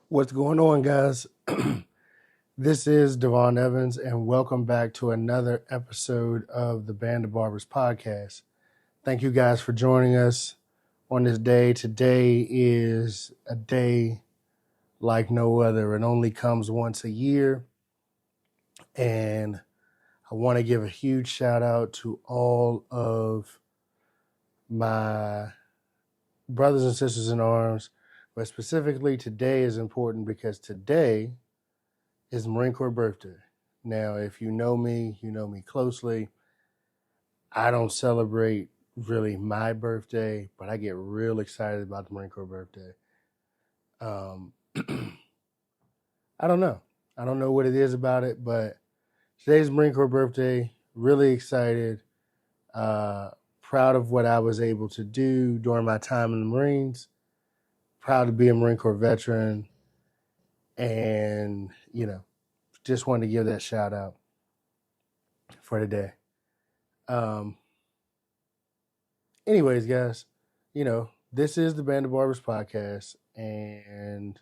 What's going on, guys? This is Devon Evans, and welcome back to another episode of the Band of Barbers podcast. Thank you guys for joining us on this day. Today is a day like no other. It only comes once a year, and I want to give a huge shout out to all of my brothers and sisters in arms, but specifically today is important because today is Marine Corps birthday. Now, if you know me closely. I don't celebrate really my birthday, but I get real excited about the Marine Corps birthday. Um, I don't know. I don't know what it is about it, but today's Marine Corps birthday. Really excited. Uh, Proud of what I was able to do during my time in the Marines. Proud to be a Marine Corps veteran. And, just wanted to give that shout out for today. Anyways, guys, this is the Band of Barbers podcast. And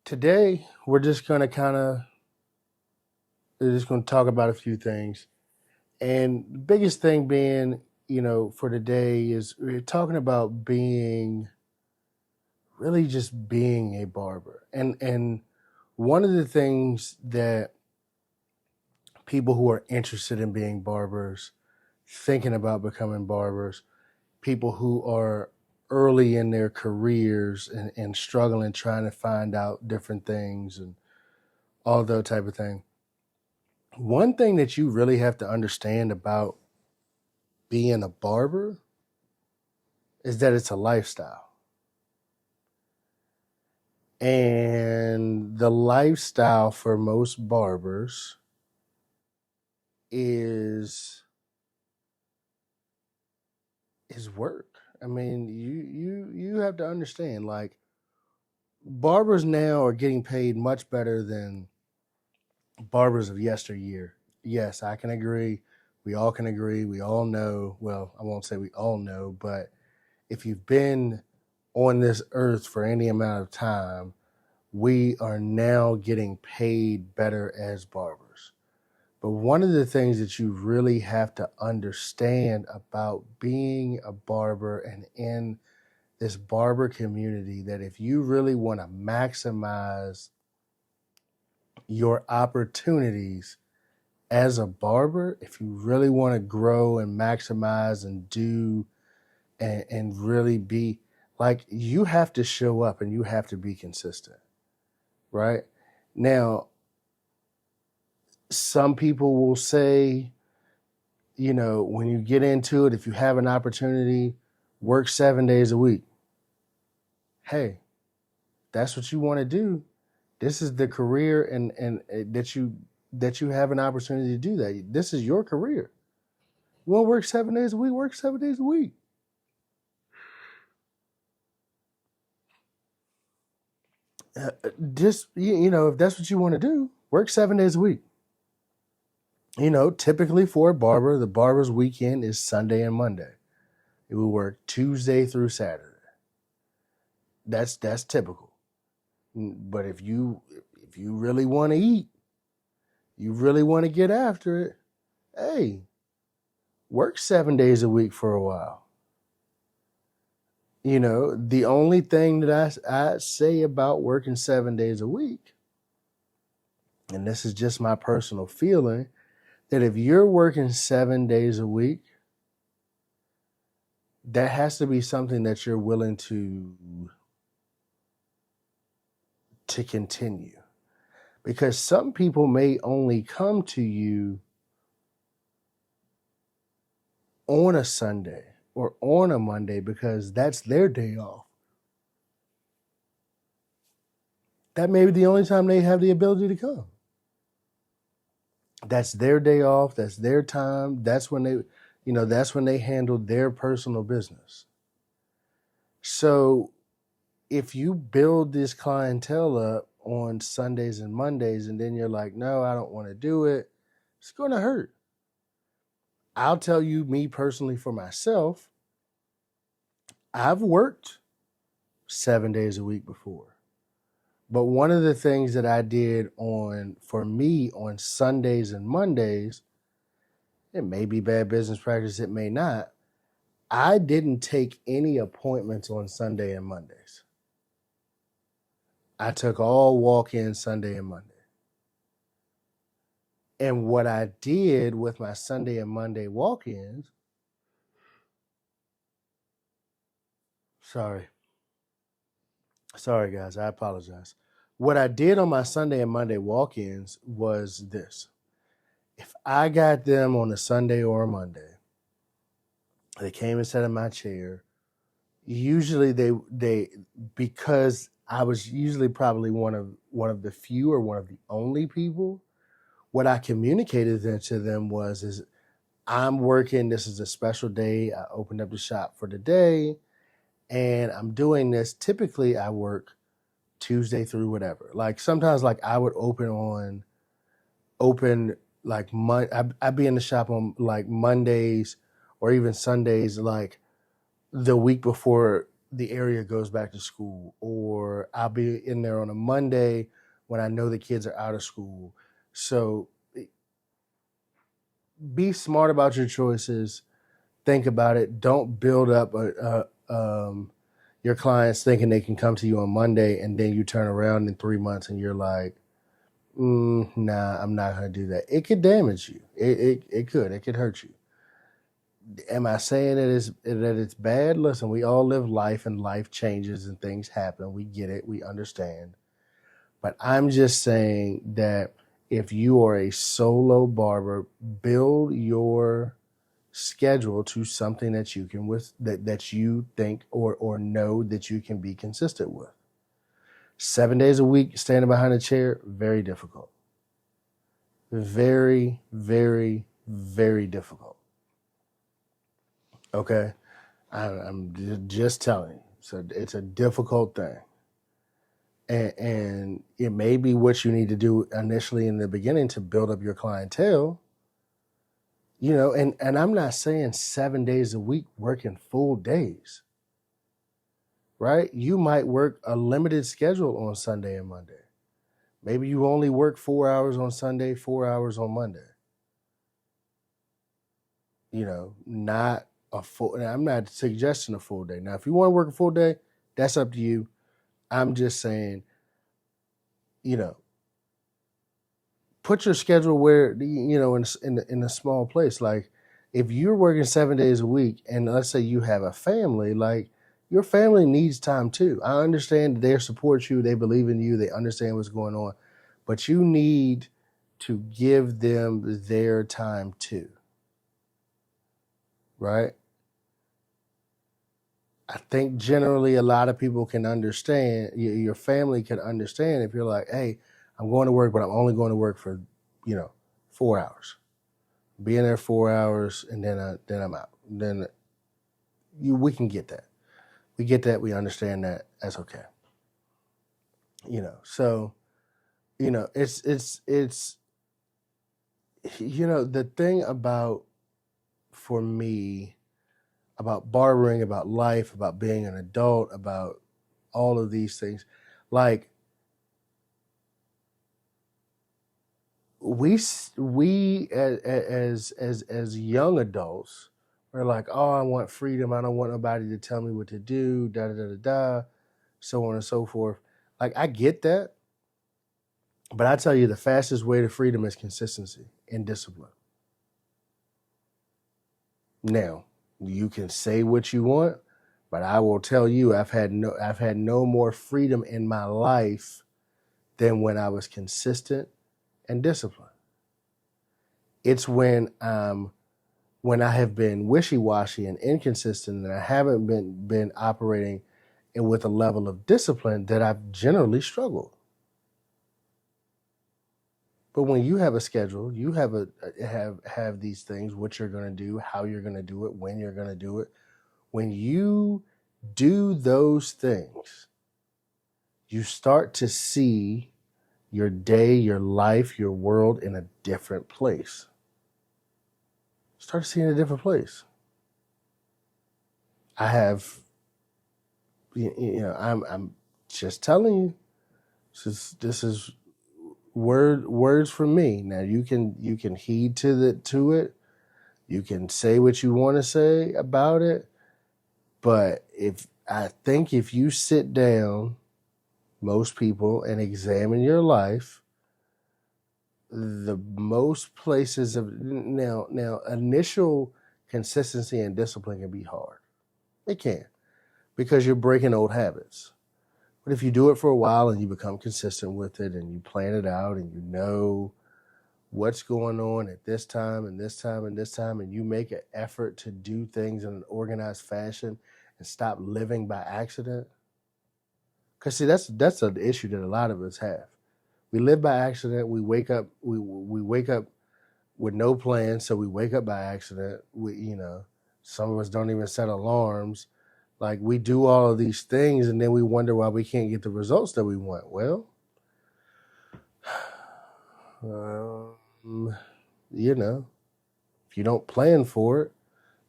today we're just going to talk about a few things. And the biggest thing being, for today is we're talking about being a barber. And one of the things that people who are interested in being barbers, thinking about becoming barbers, people who are early in their careers and struggling, trying to find out different things and all that type of thing. One thing that you really have to understand about being a barber is that it's a lifestyle. And the lifestyle for most barbers is work. I mean, you have to understand, like, barbers now are getting paid much better than barbers of yesteryear. Yes, I can agree. We all can agree. We all know. Well, I won't say we all know, but if you've been on this earth for any amount of time, we are now getting paid better as barbers. But one of the things that you really have to understand about being a barber and in this barber community, that if you really want to maximize your opportunities as a barber, if you really want to grow and maximize and do and really be, like, you have to show up and you have to be consistent, right? Now, some people will say, when you get into it, if you have an opportunity, work 7 days a week. Hey, that's what you want to do. This is the career and that you have an opportunity to do that. This is your career. You want to work 7 days a week, work 7 days a week. Just, if that's what you want to do, work 7 days a week. Typically for a barber, the barber's weekend is Sunday and Monday. It will work Tuesday through Saturday. That's typical. But if you really want to eat, you really want to get after it, hey, work 7 days a week for a while. The only thing that I say about working 7 days a week, and this is just my personal feeling, that if you're working 7 days a week, that has to be something that you're willing to continue. Because some people may only come to you on a Sunday or on a Monday because that's their day off. That may be the only time they have the ability to come. That's their day off. That's their time. That's when they handle their personal business. So if you build this clientele up on Sundays and Mondays and then you're like, no, I don't want to do it, it's going to hurt. I'll tell you, me personally, for myself, I've worked 7 days a week before. But one of the things that I did for me on Sundays and Mondays, it may be bad business practice, it may not. I didn't take any appointments on Sunday and Mondays. I took all walk-ins Sunday and Monday. And what I did with my Sunday and Monday walk-ins, sorry guys, I apologize. What I did on my Sunday and Monday walk-ins was this. If I got them on a Sunday or a Monday, they came and sat in my chair. Usually they because I was usually probably one of the few or one of the only people, what I communicated then to them is I'm working, this is a special day. I opened up the shop for the day and I'm doing this. Typically I work Tuesday through whatever. Like sometimes like I would open like I'd be in the shop on like Mondays or even Sundays, like the week before the area goes back to school, or I'll be in there on a Monday when I know the kids are out of school. So be smart about your choices. Think about it. Don't build up your clients thinking they can come to you on Monday and then you turn around in 3 months and you're like, nah, I'm not going to do that. It could damage you. It could hurt you. Am I saying that it's bad? Listen, we all live life and life changes and things happen. We get it. We understand. But I'm just saying that if you are a solo barber, build your schedule to something that you can that you think or know that you can be consistent with. 7 days a week standing behind a chair, very difficult. Very, very, very difficult. Okay, I'm just telling you. So it's a difficult thing, and it may be what you need to do initially in the beginning to build up your clientele. You know, and I'm not saying 7 days a week working full days, right? You might work a limited schedule on Sunday and Monday. Maybe you only work 4 hours on Sunday, 4 hours on Monday. You know, not a full, I'm not suggesting a full day. Now, if you want to work a full day, that's up to you. I'm just saying, you know, put your schedule where, you know, in a small place. Like if you're working 7 days a week and let's say you have a family, like your family needs time too. I understand they support you. They believe in you. They understand what's going on, but you need to give them their time too. Right? I think generally a lot of people can understand, your family can understand if you're like, hey, I'm going to work, but I'm only going to work for, 4 hours. Be in there 4 hours and then I'm out. Then we can get that. We get that. We understand that. That's okay. So, it's the thing about, for me, about barbering, about life, about being an adult, about all of these things, like we as young adults, we're like, oh, I want freedom. I don't want nobody to tell me what to do, da da da da da, so on and so forth. Like I get that, but I tell you, the fastest way to freedom is consistency and discipline. Now, you can say what you want, but I will tell you, I've had no more freedom in my life than when I was consistent and disciplined. It's when I have been wishy-washy and inconsistent and I haven't been operating with a level of discipline that I've generally struggled. But when you have a schedule, you have these things, what you're going to do, how you're going to do it, when you're going to do it. When you do those things, you start to see your day, your life, your world in a different place. Start to see it in a different place. I have, I'm just telling you, This is words from me. Now you can heed to it. You can say what you want to say about it, but if you sit down, most people, and examine your life, the most places of now initial consistency and discipline can be hard. It can, because you're breaking old habits. But if you do it for a while and you become consistent with it and you plan it out and you know what's going on at this time and this time and this time, and you make an effort to do things in an organized fashion and stop living by accident. Because see, that's an issue that a lot of us have. We live by accident. We wake up. We wake up with no plan, so we wake up by accident. Some of us don't even set alarms. Like, we do all of these things, and then we wonder why we can't get the results that we want. Well, if you don't plan for it,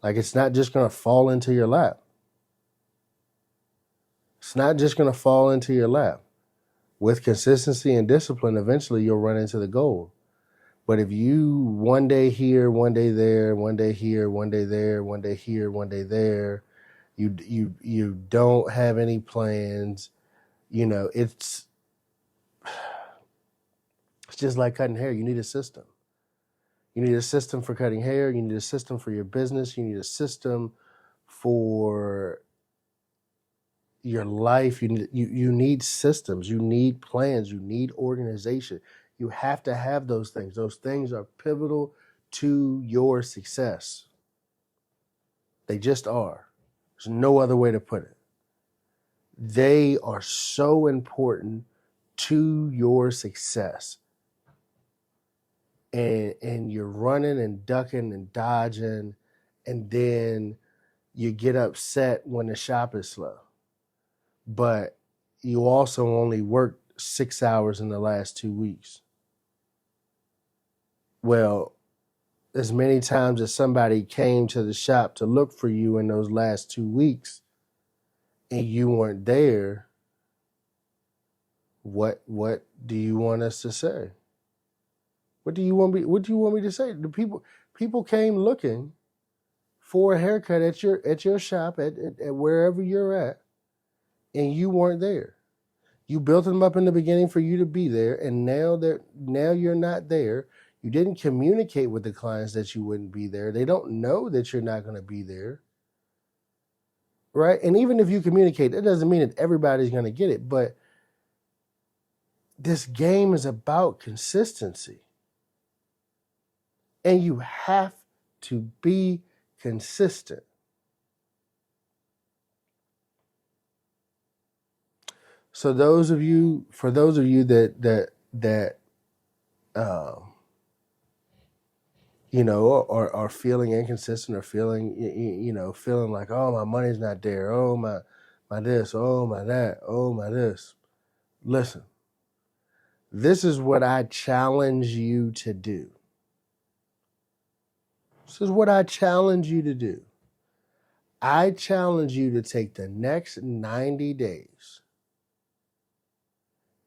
like, it's not just going to fall into your lap. It's not just going to fall into your lap. With consistency and discipline, eventually you'll run into the goal. But if you one day here, one day there, one day here, one day there, one day here, one day there, you don't have any plans, it's just like cutting hair. You need a system. You need a system for cutting hair. You need a system for your business. You need a system for your life. You need systems. You need plans. You need organization. You have to have those things. Those things are pivotal to your success. They just are. There's no other way to put it. They are so important to your success. And you're running and ducking and dodging, and then you get upset when the shop is slow. But you also only worked 6 hours in the last 2 weeks. Well, as many times as somebody came to the shop to look for you in those last 2 weeks and you weren't there, what do you want us to say? What do you want me to say? The people came looking for a haircut at your shop at wherever you're at, and you weren't there. You built them up in the beginning for you to be there, and now you're not there. You didn't communicate with the clients that you wouldn't be there. They don't know that you're not going to be there, right? And even if you communicate, that doesn't mean that everybody's going to get it. But this game is about consistency. And you have to be consistent. So for those of you that are feeling inconsistent, or feeling like, oh, my money's not there, oh, my this, oh, my that, oh, my this. Listen, this is what I challenge you to do. This is what I challenge you to do. I challenge you to take the next 90 days,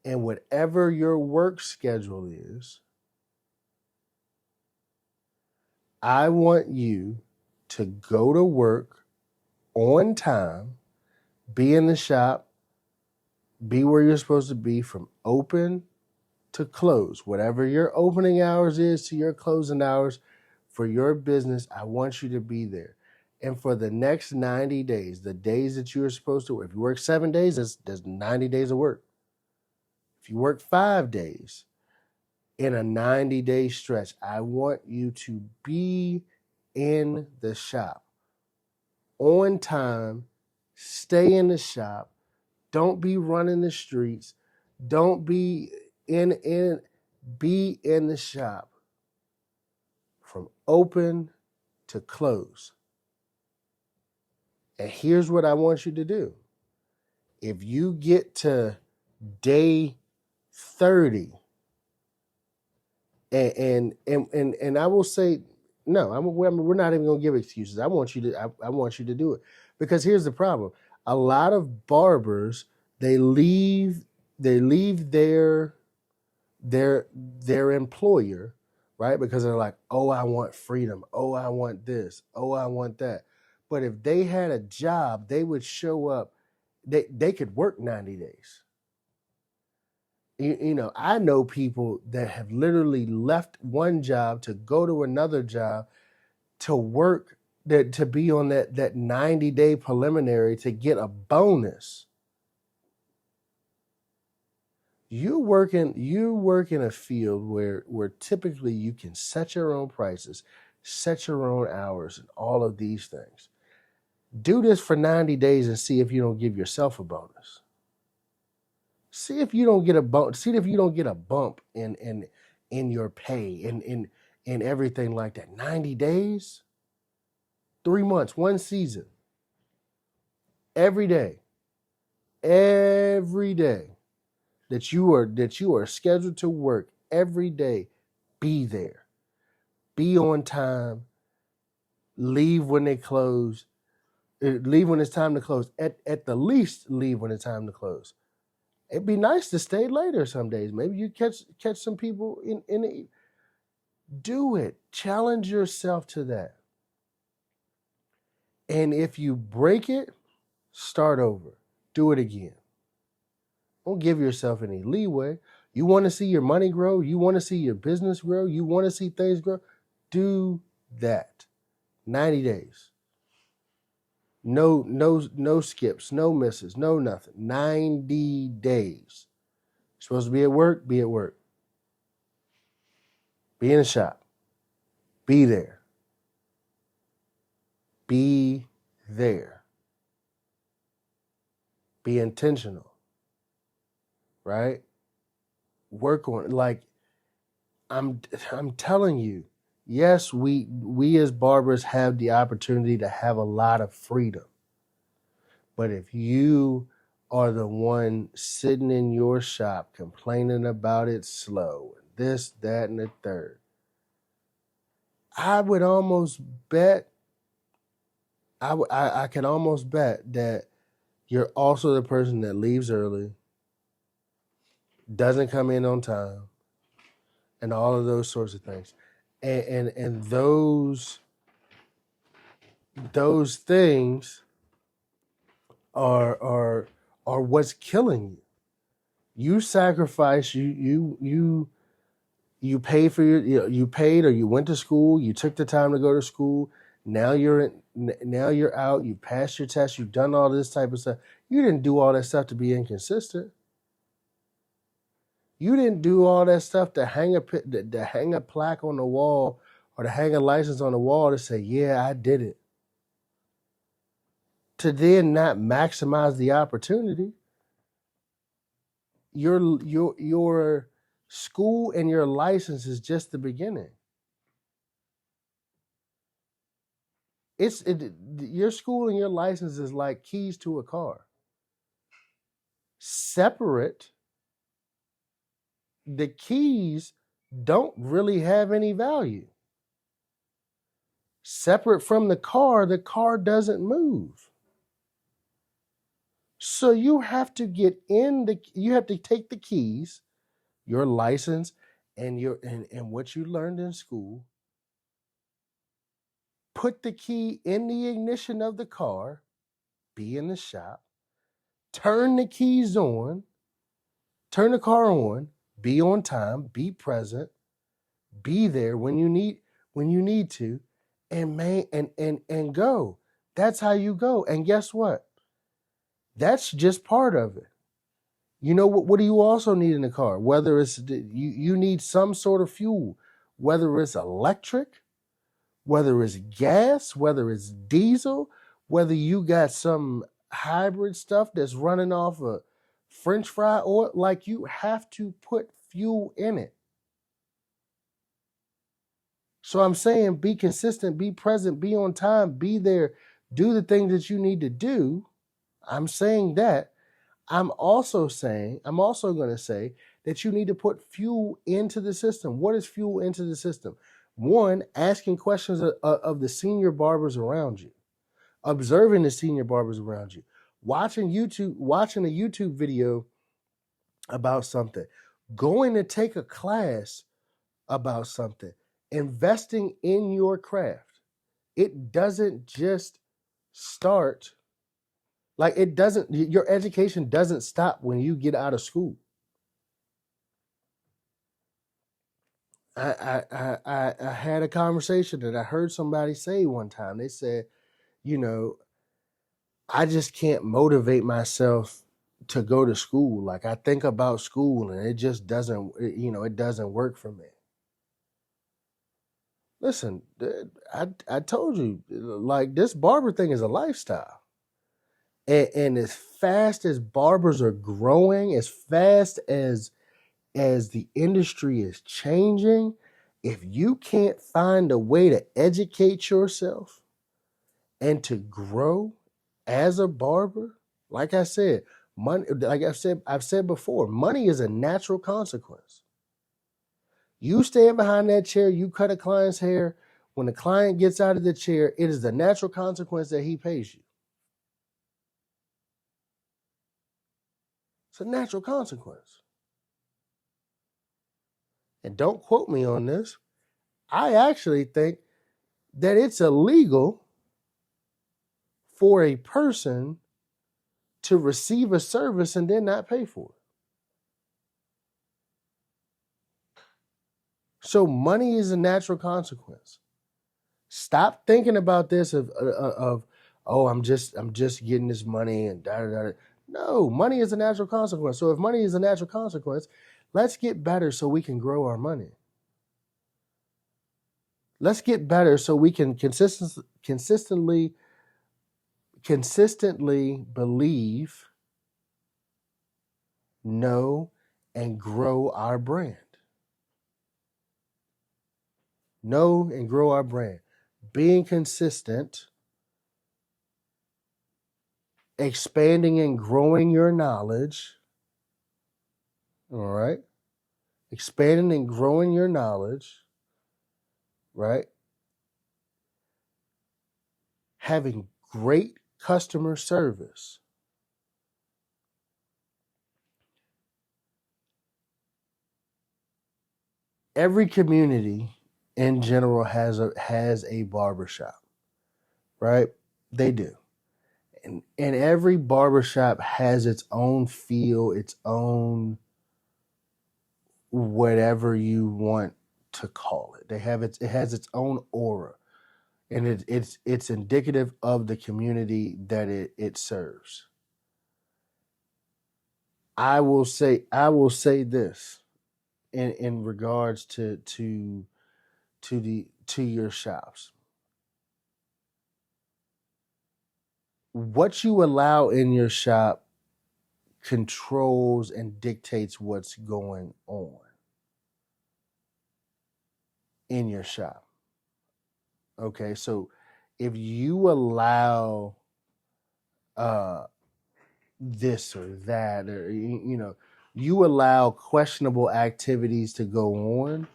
and whatever your work schedule is, I want you to go to work on time, be in the shop, be where you're supposed to be from open to close. Whatever your opening hours is to your closing hours for your business, I want you to be there. And for the next 90 days, the days that you are supposed to work, if you work 7 days, that's 90 days of work. If you work 5 days in a 90-day stretch, I want you to be in the shop on time. Stay in the shop. Don't be running the streets. Don't be be in the shop from open to close. And here's what I want you to do. If you get to day 30, and I will say, no, we're not even going to give excuses. I want you to do it, because here's the problem. A lot of barbers, they leave leave their employer, right? Because they're like, oh, I want freedom. Oh, I want this. Oh, I want that. But if they had a job, they would show up. They could work 90 days. I know people that have literally left one job to go to another job to work, to be on that 90-day preliminary to get a bonus. You work in a field where typically you can set your own prices, set your own hours, and all of these things. Do this for 90 days and see if you don't give yourself a bonus. See if you don't get a bump. See if you don't get a bump in your pay, in everything like that. 90 days, 3 months, one season. Every day that you are scheduled to work every day, be there. Be on time. Leave when they close. Leave when it's time to close. At the least, leave when it's time to close. It'd be nice to stay later some days. Maybe you catch some people in the. Do it. Challenge yourself to that. And if you break it, start over. Do it again. Don't give yourself any leeway. You want to see your money grow? You want to see your business grow? You want to see things grow? Do that. 90 days. No skips, no misses, no nothing. 90 days. You're supposed to be at work, be at work. Be in the shop. Be there. Be there. Be intentional. Right? Work on it. Like I'm telling you, yes, we as barbers have the opportunity to have a lot of freedom. But if you are the one sitting in your shop complaining about it slow, this, that, and the third, I would almost bet, I can almost bet that you're also the person that leaves early, doesn't come in on time, and all of those sorts of things. And those things are what's killing you. You sacrifice, you paid for you paid, or you went to school, you took the time to go to school. Now you're out, you passed your test, you've done all this type of stuff. You didn't do all that stuff to be inconsistent. You didn't do all that stuff to hang a plaque on the wall or to hang a license on the wall to say, yeah, I did it. To then not maximize the opportunity. Your school and your license is just the beginning. Your school and your license is like keys to a car. Separate, the keys don't really have any value. Separate from the car doesn't move. So you have to you have to take the keys, your license, and what you learned in school, put the key in the ignition of the car, be in the shop, turn the keys on, turn the car on, be on time, be present, be there when you need to, and go. That's how you go. And guess what? That's just part of it. You know what do you also need in the car? Whether it's you need some sort of fuel, whether it's electric, whether it's gas, whether it's diesel, whether you got some hybrid stuff that's running off of French fry oil, like you have to put fuel in it. So I'm saying be consistent, be present, be on time, be there, do the things that you need to do. I'm saying that. I'm also going to say that you need to put fuel into the system. What is fuel into the system? One, asking questions of the senior barbers around you, observing the senior barbers around you, watching a YouTube video about something, going to take a class about something, investing in your craft. It doesn't just start, like it doesn't, your education doesn't stop when you get out of school. I had a conversation that I heard somebody say one time. They said, you know, I just can't motivate myself to go to school. Like I think about school and it just doesn't, it doesn't work for me. Listen, I told you, like this barber thing is a lifestyle. And as fast as barbers are growing, as fast as the industry is changing, if you can't find a way to educate yourself and to grow as a barber, like I said, money, like I've said before, money is a natural consequence. You stand behind that chair, you cut a client's hair. When the client gets out of the chair, it is the natural consequence that he pays you. It's a natural consequence. And don't quote me on this. I actually think that it's illegal for a person to receive a service and then not pay for it. So money is a natural consequence. Stop thinking about this of oh, I'm just getting this money and da da da. No, money is a natural consequence. So if money is a natural consequence, let's get better so we can grow our money. Let's get better so we can consistently believe, know, and grow our brand. Know and grow our brand. Being consistent, expanding and growing your knowledge. All right. Expanding and growing your knowledge. Right. Having great customer service. Every community in general has a barbershop, right? They do. And every barbershop has its own feel, its own whatever you want to call it. It has its own aura. And it's indicative of the community that it serves. I will say this in regards to your shops. What you allow in your shop controls and dictates what's going on in your shop. Okay, so if you allow this or that, or you allow questionable activities to go on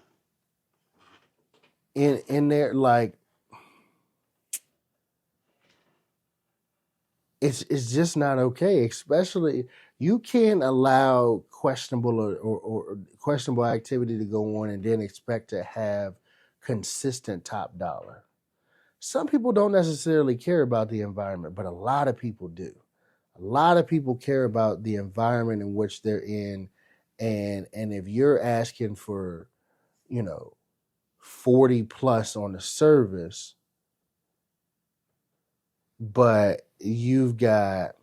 in there, like it's just not okay. Especially you can't allow questionable or questionable activity to go on and then expect to have consistent top dollar. Some people don't necessarily care about the environment, but a lot of people do. A lot of people care about the environment in which they're in, and if you're asking for, 40 plus on the service, but you've got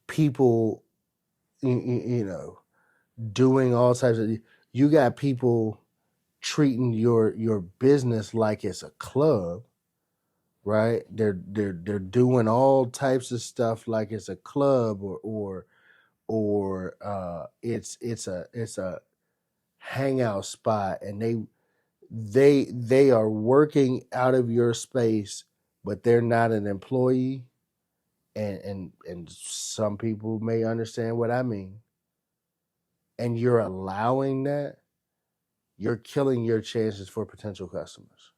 people, doing all types of. You got people treating your business like it's a club, right? They're doing all types of stuff like it's a club or it's a hangout spot, and they are working out of your space, but they're not an employee. And some people may understand what I mean. And you're allowing that, you're killing your chances for potential customers.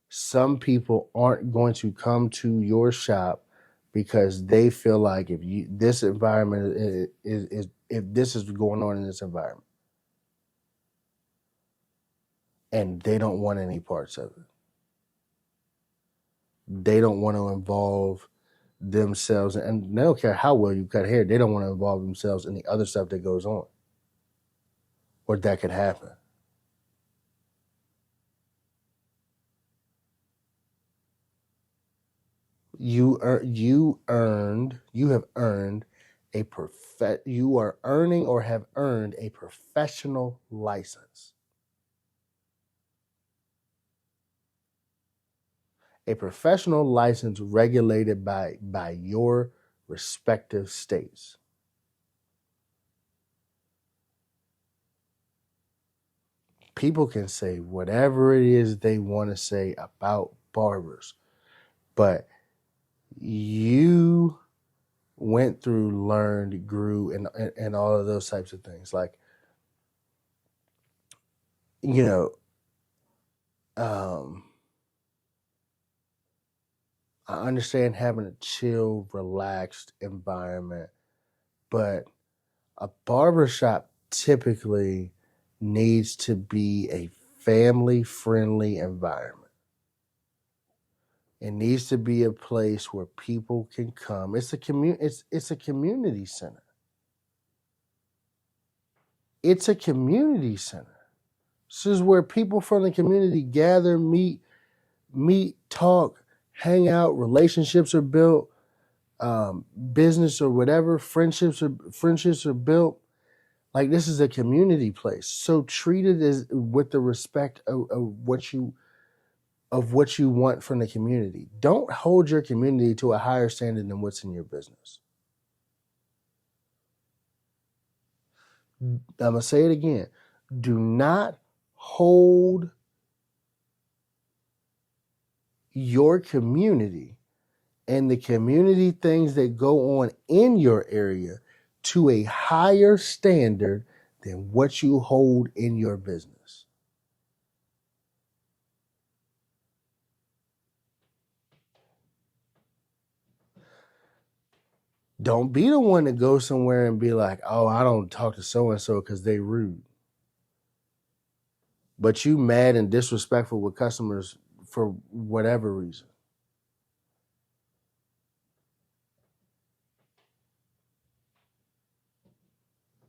Some people aren't going to come to your shop because they feel like this environment is if this is going on in this environment, and they don't want any parts of it. They don't want to involve themselves, and they don't care how well you cut hair. They don't want to involve themselves in the other stuff that goes on or that could happen. You have earned you are earning or have earned a professional license. A professional license regulated by your respective states. People can say whatever it is they want to say about barbers, but you went through, learned, grew, and all of those types of things. Like, you know, I understand having a chill, relaxed environment, but a barbershop typically needs to be a family-friendly environment. It needs to be a place where people can come. It's a community center. It's a community center. This is where people from the community gather, meet, talk, hang out. Relationships are built, business or whatever, friendships are built. Like, this is a community place. So treat it as with the respect of what you want from the community. Don't hold your community to a higher standard than what's in your business. I'm going to say it again. Do not hold your community and the community things that go on in your area to a higher standard than what you hold in your business. Don't be the one to go somewhere and be like, oh, I don't talk to so-and-so because they rude. But you mad and disrespectful with customers for whatever reason.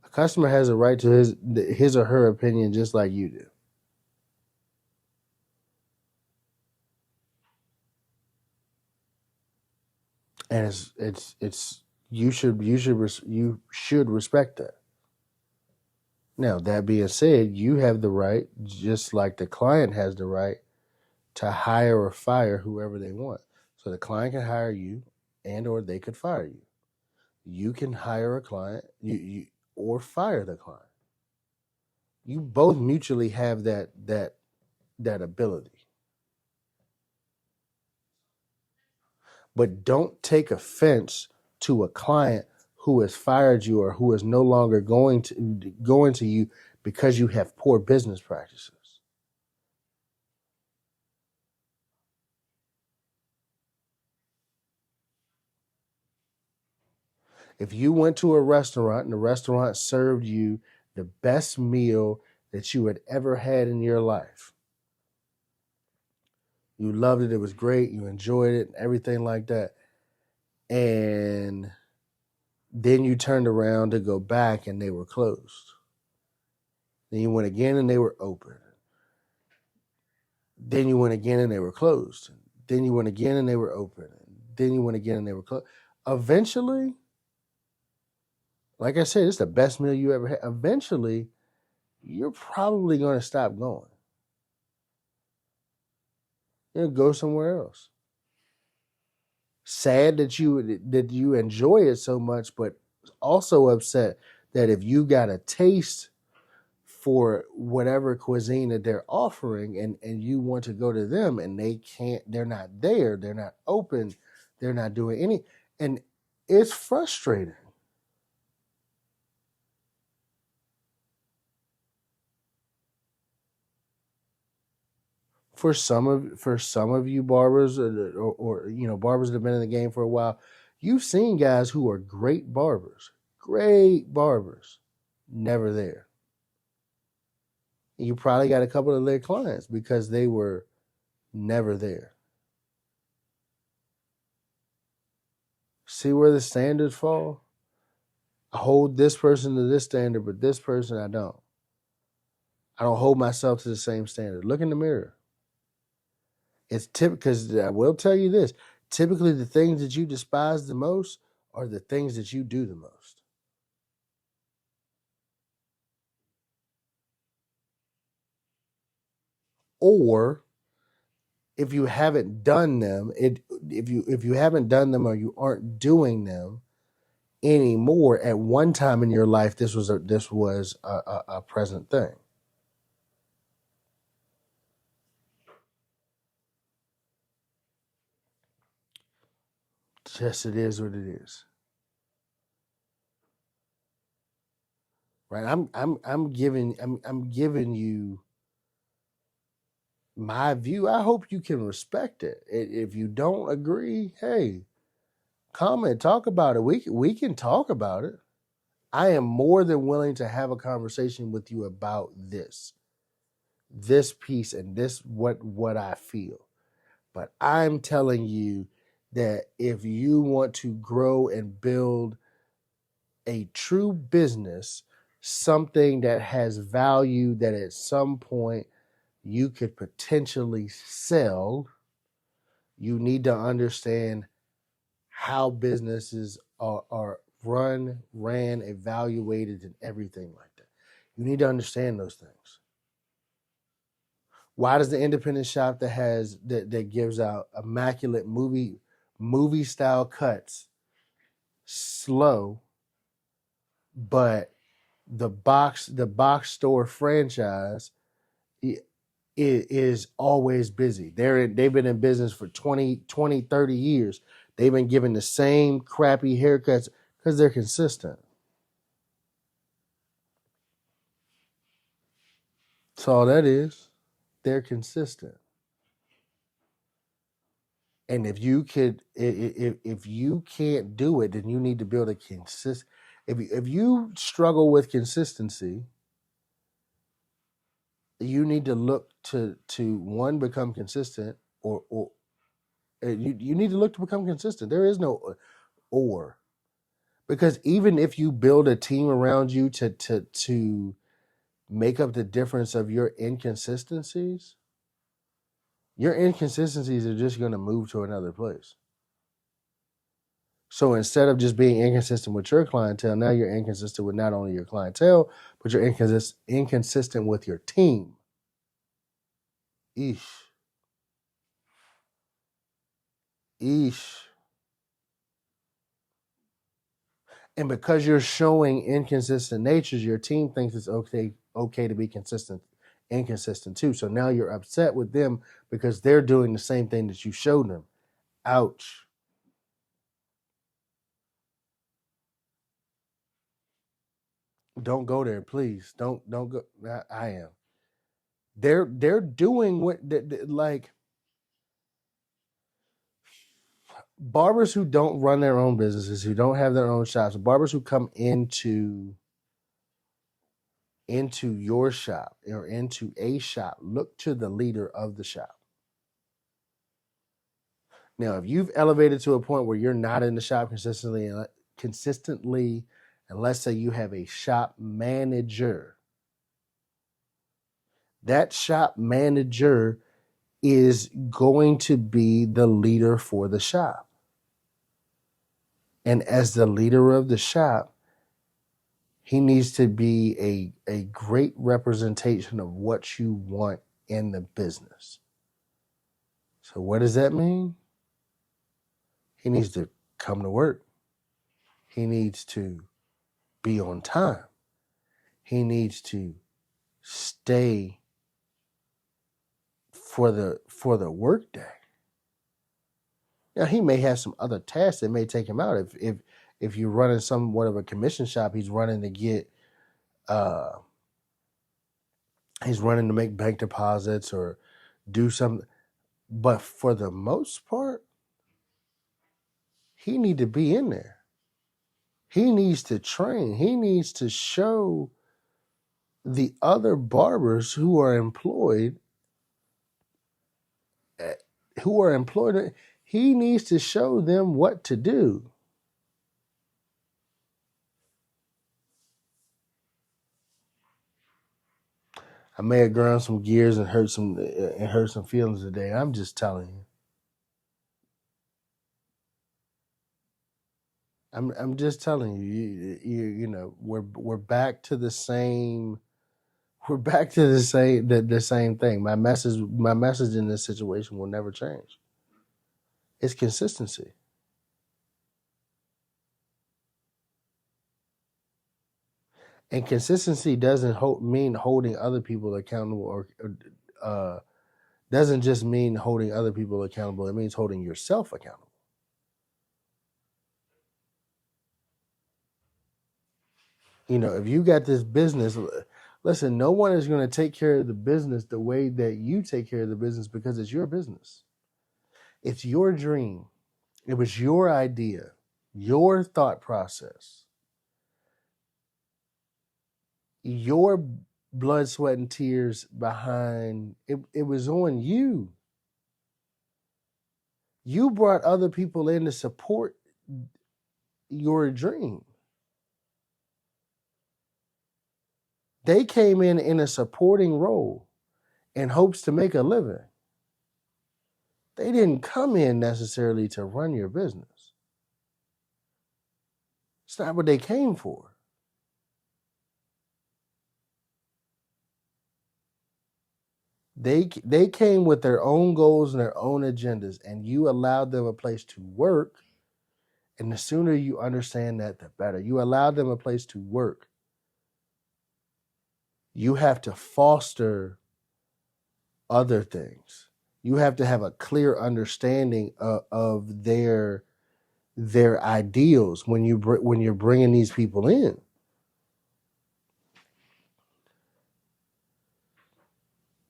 A customer has a right to his or her opinion just like you do. And it's you should respect that. Now, that being said, you have the right, just like the client has the right, to hire or fire whoever they want. So the client can hire you, and or they could fire you. You can hire a client, or fire the client. You both mutually have that ability. But don't take offense to a client who has fired you or who is no longer going to you because you have poor business practices. If you went to a restaurant and the restaurant served you the best meal that you had ever had in your life, you loved it, it was great, you enjoyed it, and everything like that, and then you turned around to go back and they were closed. Then you went again and they were open. Then you went again and they were closed. Then you went again and they were open. Then you went again and they were closed. Eventually, like I said, it's the best meal you ever had. Eventually, you're probably going to stop going. You're going to go somewhere else. Sad that you enjoy it so much, but also upset that if you got a taste for whatever cuisine that they're offering and you want to go to them and they're not there, they're not open, they're not doing any, and it's frustrating. For some of you barbers or barbers that have been in the game for a while, You've seen guys who are great barbers, never there. And you probably got a couple of their clients because they were never there. See where the standards fall? I hold this person to this standard, but this person I don't. I don't hold myself to the same standard. Look in the mirror. It's typical, because I will tell you this. Typically, the things that you despise the most are the things that you do the most. Or if you haven't done them, if you haven't done them or you aren't doing them anymore, at one time in your life, this was a present thing. Just it is what it is. Right? I'm giving you my view. I hope you can respect it. If you don't agree, hey, comment, talk about it. We can talk about it. I am more than willing to have a conversation with you about this piece and this what I feel. But I'm telling you that if you want to grow and build a true business, something that has value that at some point you could potentially sell, you need to understand how businesses are ran, evaluated, and everything like that. You need to understand those things. Why does the independent shop that gives out immaculate movie style cuts slow, but the box store franchise is always busy? They've been in business for 20, 30 years. They've been given the same crappy haircuts because they're consistent. That's all that is. They're consistent. And if you can't do it, then you need to build a consist. If you struggle with consistency, you need to look to one, become consistent, or you need to look to become consistent. There is no or, because even if you build a team around you to make up the difference of your inconsistencies are just going to move to another place. So instead of just being inconsistent with your clientele, now you're inconsistent with not only your clientele, but you're inconsistent with your team. Eesh. Eesh. And because you're showing inconsistent natures, your team thinks it's okay to be inconsistent too. So now you're upset with them because they're doing the same thing that you showed them. Ouch. Don't go there, please. Don't go. I am. They're doing what like barbers who don't run their own businesses, who don't have their own shops, barbers who come into your shop or into a shop, look to the leader of the shop. Now, if you've elevated to a point where you're not in the shop consistently, and let's say you have a shop manager, that shop manager is going to be the leader for the shop. And as the leader of the shop, he needs to be a great representation of what you want in the business. So what does that mean? He needs to come to work. He needs to be on time. He needs to stay for the work day. Now he may have some other tasks that may take him out. If you're running somewhat of a commission shop, he's running to get he's running to make bank deposits or do something. But for the most part, he need to be in there. He needs to train. He needs to show the other barbers who are employed, he needs to show them what to do. I may have ground some gears and hurt some feelings today. I'm just telling you. I'm just telling you. You know, we're back to the same. We're back to the same thing. My message in this situation will never change. It's consistency. And consistency doesn't mean holding other people accountable, or doesn't just mean holding other people accountable. It means holding yourself accountable. You know, if you got this business, listen, no one is going to take care of the business the way that you take care of the business, because it's your business. It's your dream. It was your idea, your thought process, your blood, sweat, and tears behind it. It was on you. You brought other people in to support your dream. They came in a supporting role in hopes to make a living. They didn't come in necessarily to run your business. It's not what they came for. They came with their own goals and their own agendas, and you allowed them a place to work. And the sooner you understand that, the better. You allowed them a place to work. You have to foster other things. You have to have a clear understanding of their ideals when you're bringing these people in.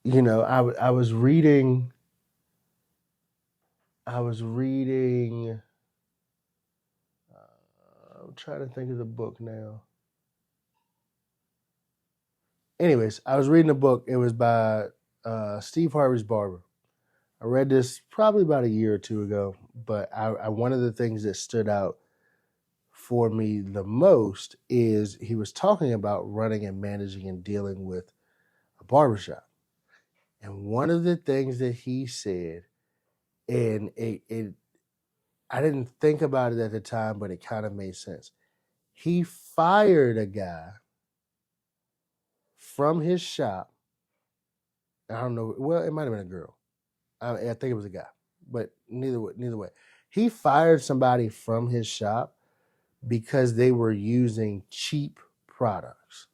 You know, I was reading. I'm trying to think of the book now. Anyways, I was reading a book. It was by Steve Harvey's Barber. I read this probably about a year or two ago, but one of the things that stood out for me the most is he was talking about running and managing and dealing with a barbershop. And one of the things that he said, and I didn't think about it at the time, but it kind of made sense. He fired a guy from his shop. I don't know. Well, it might have been a girl. I think it was a guy, but neither way. He fired somebody from his shop because they were using cheap products.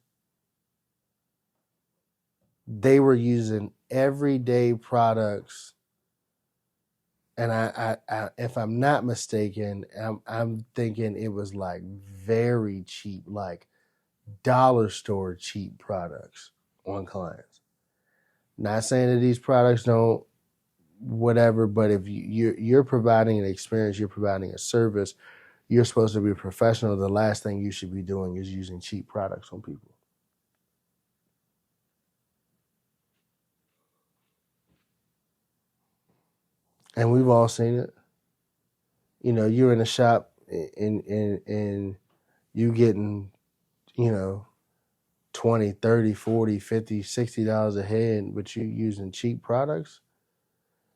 They were using everyday products, and I if I'm not mistaken, I'm thinking it was like very cheap, like dollar store cheap products on clients. Not saying that these products don't whatever, but if you're providing an experience, you're providing a service, you're supposed to be a professional. The last thing you should be doing is using cheap products on people. And we've all seen it. You know, you're in a shop and you getting, you know, 20, 30, 40, 50, $60 a head, but you using cheap products.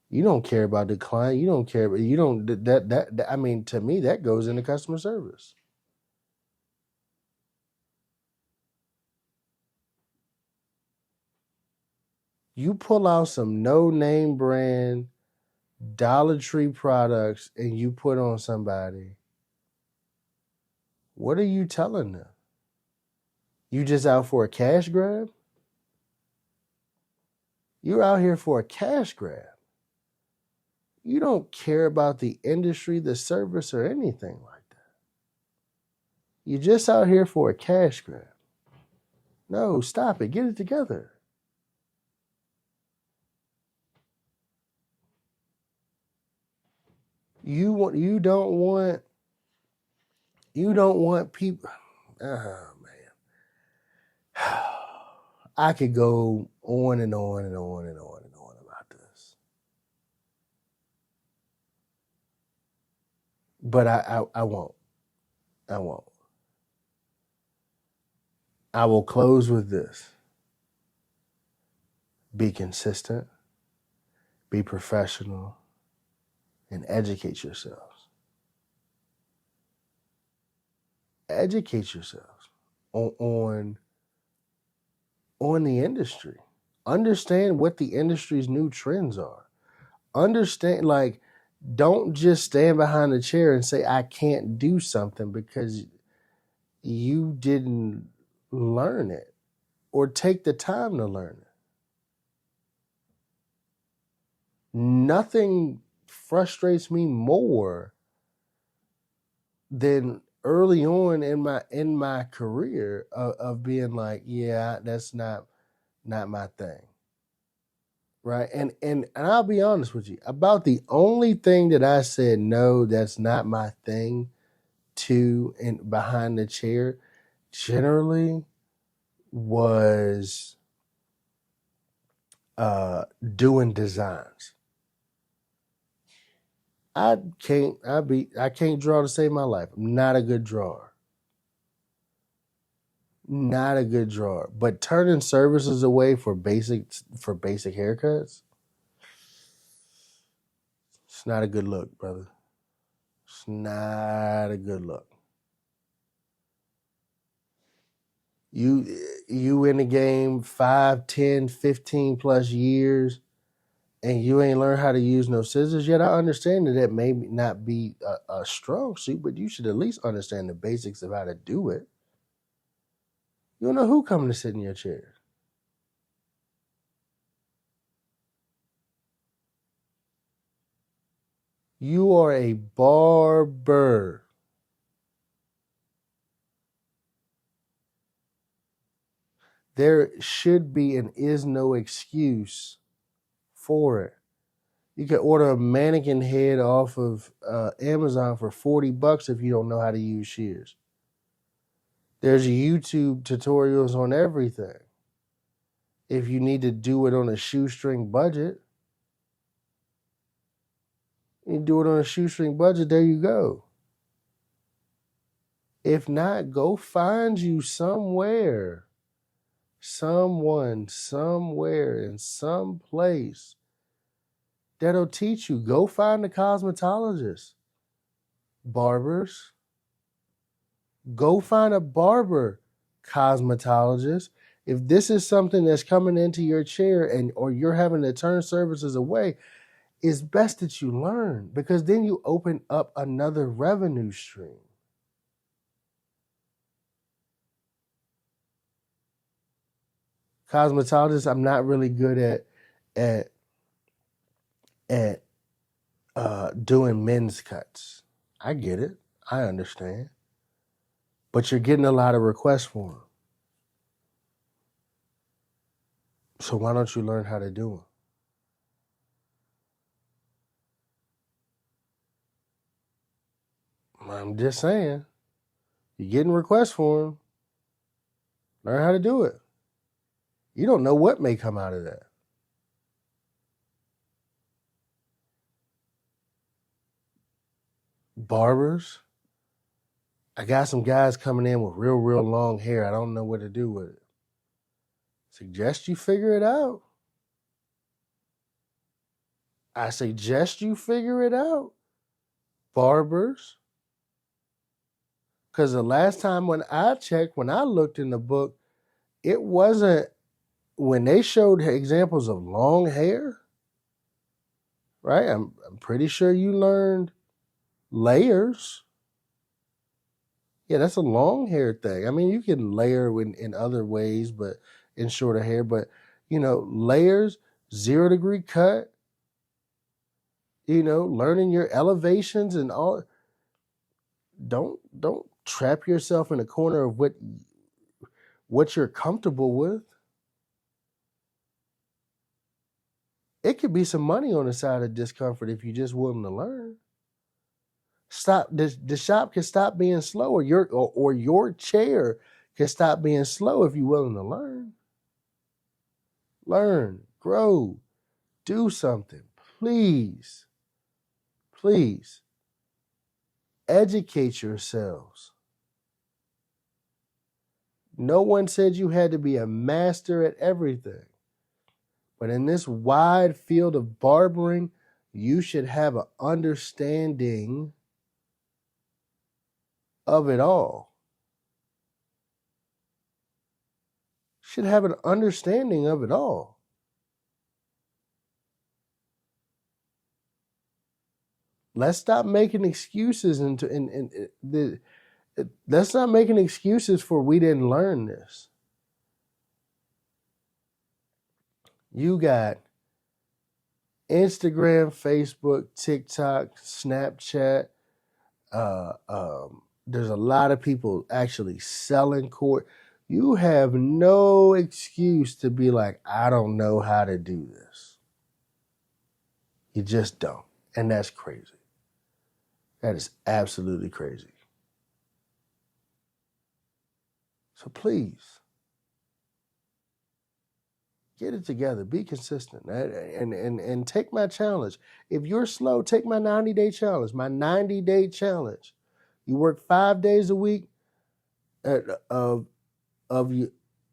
You don't care about the client. You don't care. You don't that. I mean, to me, that goes into customer service. You pull out some no name brand Dollar Tree products and you put on somebody. What are you telling them? You just out for a cash grab? You're out here for a cash grab. You don't care about the industry, the service, or anything like that. You're just out here for a cash grab. No, stop it. Get it together. You don't want You don't want people. Oh, man. I could go on and on and on and on and on about this. But I won't. I won't. I will close with this. Be consistent, be professional, and educate yourselves. Educate yourselves on the industry. Understand what the industry's new trends are. Understand, like, don't just stand behind a chair and say, I can't do something because you didn't learn it or take the time to learn it. Nothing frustrates me more than early on in my career of being like, yeah, that's not my thing. Right. And I'll be honest with you, about the only thing that I said, no, that's not my thing to and behind the chair generally was doing designs. I can't draw to save my life. I'm not a good drawer. Not a good drawer. But turning services away for basic haircuts, it's not a good look, brother. It's not a good look. You in the game 5, 10, 15 plus years and you ain't learned how to use no scissors yet. I understand that may not be a strong suit, but you should at least understand the basics of how to do it. You don't know who coming to sit in your chair. You are a barber. There should be and is no excuse for it. You can order a mannequin head off of Amazon for $40 if you don't know how to use shears. There's YouTube tutorials on everything. If you need to do it on a shoestring budget, you do it on a shoestring budget, there you go. If not, go find you somewhere, someone, somewhere, in some place that'll teach you. Go find a cosmetologist. Barbers. Go find a barber cosmetologist. If this is something that's coming into your chair or you're having to turn services away, it's best that you learn because then you open up another revenue stream. Cosmetologist, I'm not really good at doing men's cuts. I get it. I understand. But you're getting a lot of requests for them. So why don't you learn how to do them? I'm just saying. You're getting requests for them. Learn how to do it. You don't know what may come out of that. Barbers. I got some guys coming in with real long hair. I don't know what to do with it. Suggest you figure it out. I suggest you figure it out. Barbers. Because the last time when I checked, when I looked in the book, it wasn't, when they showed examples of long hair, right? I'm pretty sure you learned layers. Yeah, that's a long hair thing. I mean, you can layer in other ways, but in shorter hair, but layers, 0 degree cut, learning your elevations and all. Don't trap yourself in a corner of what you're comfortable with. It could be some money on the side of discomfort if you're just willing to learn. Stop. The shop can stop being slow, or your chair can stop being slow if you're willing to learn. Learn, grow, do something. Please, please educate yourselves. No one said you had to be a master at everything. But in this wide field of barbering, you should have an understanding of it all. Should have an understanding of it all. Let's stop making excuses let's not making excuses for we didn't learn this. You got Instagram, Facebook, TikTok, Snapchat. There's a lot of people actually selling court. You have no excuse to be like, I don't know how to do this. You just don't. And that's crazy. That is absolutely crazy. So please, get it together. Be consistent. And take my challenge. If you're slow, take my 90-day challenge. My 90-day challenge. You work 5 days a week. You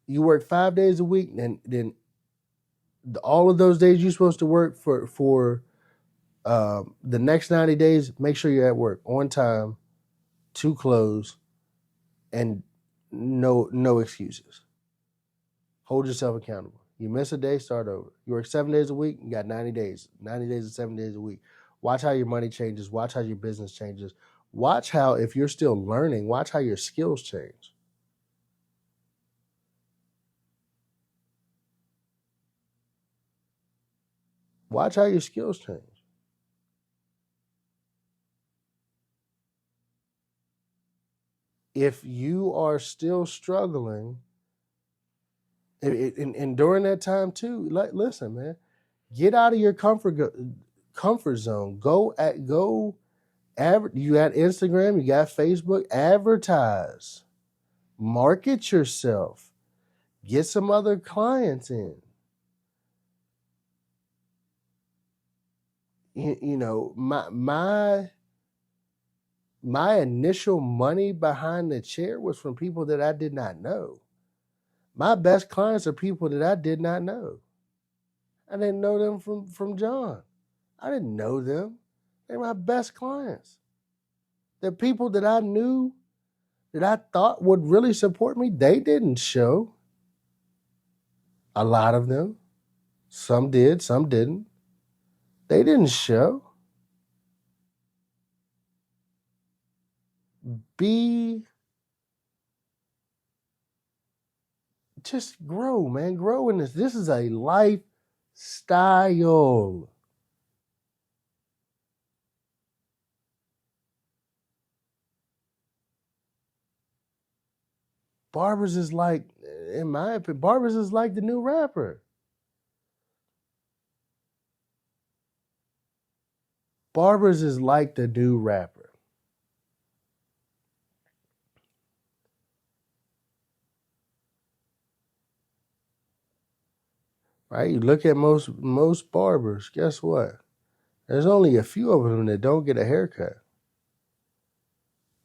work 5 days a week, and then all of those days you're supposed to work for the next 90 days. Make sure you're at work on time, to close, and no excuses. Hold yourself accountable. You miss a day, start over. You work 7 days a week, you got 90 days. 90 days is 7 days a week. Watch how your money changes. Watch how your business changes. Watch how, if you're still learning, watch how your skills change. Watch how your skills change. If you are still struggling, and during that time too, listen, man, get out of your comfort zone. Go. You got Instagram, you got Facebook. Advertise, market yourself, get some other clients in. You know, my initial money behind the chair was from people that I did not know. My best clients are people that I did not know. I didn't know them from John. I didn't know them. They're my best clients. The people that I knew, that I thought would really support me, they didn't show. A lot of them. Some did, some didn't. They didn't show. Just grow, man. Grow in this. This is a lifestyle. Barbers is like, in my opinion, Barbers is like the new rapper. Barbers is like the new rapper. Right? You look at most barbers, guess what? There's only a few of them that don't get a haircut.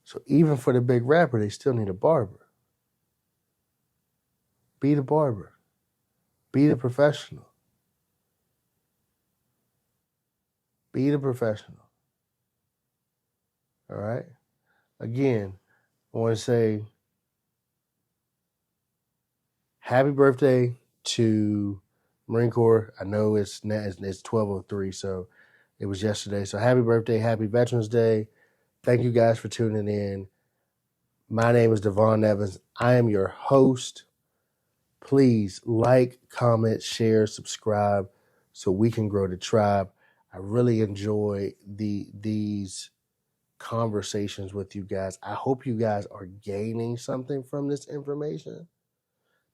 So even for the big rapper, they still need a barber. Be the barber. Be the professional. Be the professional. All right? Again, I want to say happy birthday to Marine Corps. I know it's 12:03, so it was yesterday. So happy birthday, happy Veterans Day. Thank you guys for tuning in. My name is Devon Evans. I am your host. Please like, comment, share, subscribe so we can grow the tribe. I really enjoy these conversations with you guys. I hope you guys are gaining something from this information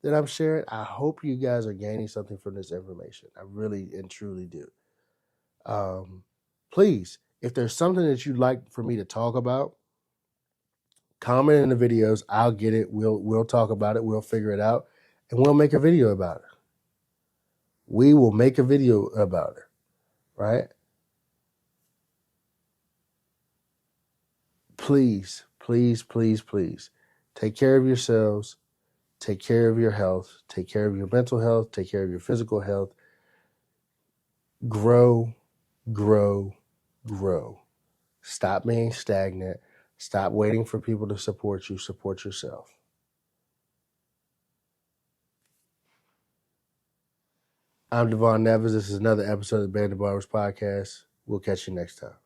that I'm sharing. I hope you guys are gaining something from this information. I really and truly do. Please, If there's something that you'd like for me to talk about, comment in the videos. I'll get it. We'll talk about it. We'll figure it out, and we'll make a video about it. We will make a video about it, right? Please, please, please, please take care of yourselves. Take care of your health. Take care of your mental health. Take care of your physical health. Grow, grow, grow. Stop being stagnant. Stop waiting for people to support you. Support yourself. I'm Devon Neves. This is another episode of the Band of Barbers podcast. We'll catch you next time.